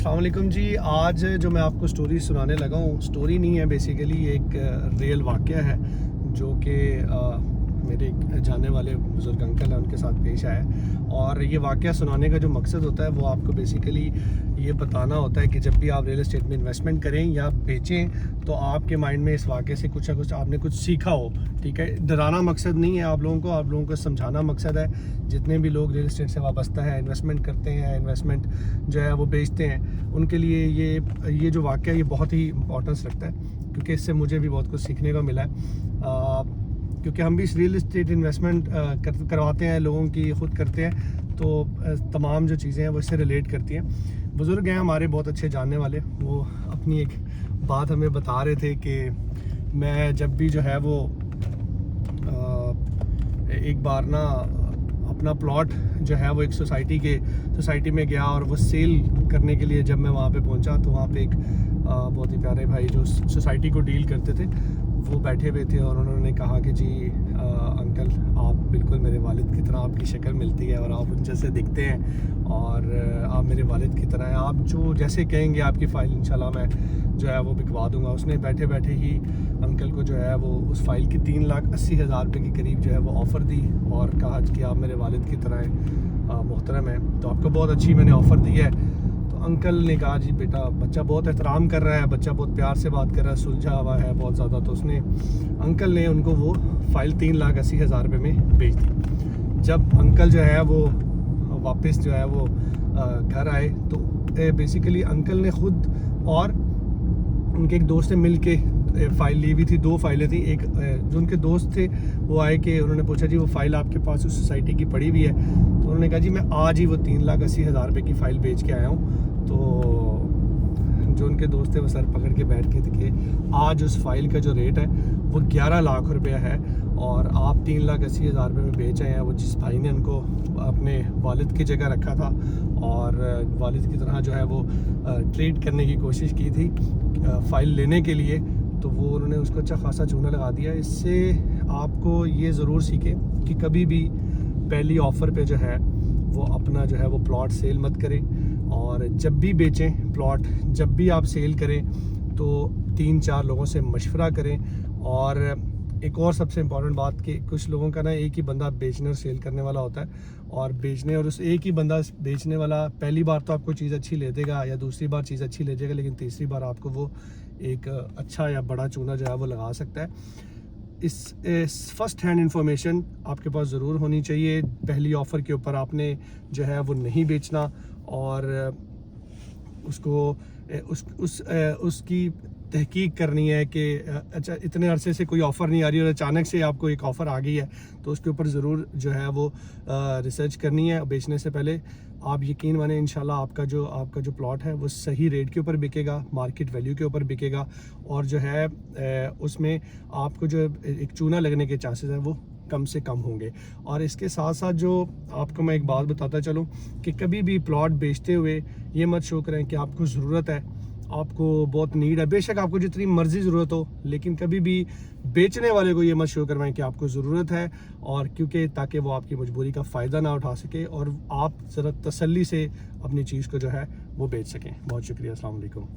अस्सलाम वालेकुम जी। आज जो मैं आपको स्टोरी सुनाने लगा हूँ, स्टोरी नहीं है, बेसिकली एक रियल वाक़या है जो कि मेरे एक जाने वाले बुज़ुर्ग अंकल हैं, उनके साथ पेश आया है। और ये वाक़या सुनाने का जो मकसद होता है वो आपको बेसिकली ये बताना होता है कि जब भी आप रियल एस्टेट में इन्वेस्टमेंट करें या बेचें तो आपके माइंड में इस वाक़े से कुछ ना कुछ आपने कुछ सीखा हो। ठीक है, डराना मकसद नहीं है, आप लोगों को समझाना मकसद है। जितने भी लोग रियल एस्टेट से वाबस्ता हैं, इन्वेस्टमेंट करते हैं, इन्वेस्टमेंट जो है वो बेचते हैं, उनके लिए ये जो वाक़या ये बहुत ही इंपॉर्टेंस रखता है, क्योंकि इससे मुझे भी बहुत कुछ सीखने को मिला है। क्योंकि हम भी रियल एस्टेट इन्वेस्टमेंट करवाते हैं, लोगों की ख़ुद करते हैं, तो तमाम जो चीज़ें हैं वो इससे रिलेट करती हैं। बुज़ुर्ग हैं हमारे बहुत अच्छे जानने वाले, वो अपनी एक बात हमें बता रहे थे कि मैं जब भी जो है वो एक बार ना अपना प्लॉट जो है वो एक सोसाइटी में गया और वो सेल करने के लिए जब मैं वहाँ पे पहुँचा तो वहाँ पे एक बहुत ही प्यारे भाई जो सोसाइटी को डील करते थे वो बैठे हुए थे और उन्होंने कहा कि जी अंकल, आप बिल्कुल मेरे वालिद की तरह, आपकी शक्ल मिलती है और आप उन जैसे दिखते हैं और आप मेरे वालिद की तरह हैं, आप जो जैसे कहेंगे आपकी फ़ाइल इंशाल्लाह मैं जो है वो बिकवा दूंगा। उसने बैठे बैठे ही अंकल को जो है वो उस फाइल की 3,80,000 रुपये के करीब जो है वो ऑफ़र दी और कहा कि आप मेरे वालिद की तरह हैं, मोहतरम है, तो आपको बहुत अच्छी मैंने ऑफ़र दी है। तो अंकल ने कहा जी बेटा, बच्चा बहुत एहतराम कर रहा है, बच्चा बहुत प्यार से बात कर रहा है, सुलझा हुआ है बहुत ज़्यादा। तो अंकल ने उनको वो फ़ाइल 3,80,000 रुपये में बेच दी। जब अंकल जो है वो वापस जो है वो घर आए तो बेसिकली अंकल ने ख़ुद और उनके एक दोस्त ने मिल के फ़ाइल ली हुई थी, 2 फाइलें थी। एक जो उनके दोस्त थे वो आए कि उन्होंने पूछा जी वो फ़ाइल आपके पास उस सोसाइटी की पड़ी हुई है? तो उन्होंने कहा जी मैं आज ही वो 3,80,000 रुपये की फ़ाइल बेच के आया हूँ। तो जो उनके दोस्त थे वो सर पकड़ के बैठ गए थे कि आज उस फाइल का जो रेट है वो 11 लाख रुपया है और आप 3,80,000 रुपये में बेच आए हैं। वो जिस भाई ने उनको अपने वालिद की जगह रखा था और वालिद की तरह जो है वो ट्रीट करने की कोशिश की थी फ़ाइल लेने के लिए, तो वो उन्होंने उसको अच्छा खासा चूना लगा दिया। इससे आपको ये ज़रूर सीखें कि कभी भी पहली ऑफ़र पे जो है वो अपना जो है वो प्लॉट सेल मत करें, और जब भी बेचें प्लॉट, जब भी आप सेल करें तो 3-4 लोगों से मशवरा करें। और एक और सबसे इम्पॉर्टेंट बात कि कुछ लोगों का ना एक ही बंदा बेचने और सेल करने वाला होता है, और बेचने और उस एक ही बंदा बेचने वाला पहली बार तो आपको चीज़ अच्छी ले देगा या दूसरी बार चीज़ अच्छी ले जाएगा, लेकिन तीसरी बार आपको वो एक अच्छा या बड़ा चूना जो है वो लगा सकता है। इस फर्स्ट हैंड इंफॉर्मेशन आपके पास ज़रूर होनी चाहिए। पहली ऑफ़र के ऊपर आपने जो है वो नहीं बेचना और उसको उसकी तहकीक करनी है कि अच्छा इतने अरसे से कोई ऑफ़र नहीं आ रही और अचानक से आपको एक ऑफ़र आ गई है, तो उसके ऊपर ज़रूर जो है वो रिसर्च करनी है। बेचने से पहले आप यकीन माने इंशाल्लाह आपका जो प्लॉट है वो सही रेट के ऊपर बिकेगा, मार्केट वैल्यू के ऊपर बिकेगा, और जो है उसमें आपको जो एक चूना लगने के चांसेस हैं वो कम से कम होंगे। और इसके साथ साथ जो आपको मैं एक बात बताता चलूँ कि कभी भी प्लॉट बेचते हुए ये मत शो करें कि आपको ज़रूरत है, आपको बहुत नीड है। बेशक आपको जितनी मर्जी ज़रूरत हो, लेकिन कभी भी बेचने वाले को ये मत शो करवाएं कि आपको ज़रूरत है, और क्योंकि ताकि वो आपकी मजबूरी का फ़ायदा ना उठा सके और आप ज़रा तसल्ली से अपनी चीज़ को जो है वो बेच सकें। बहुत शुक्रिया। अस्सलाम वालेकुम।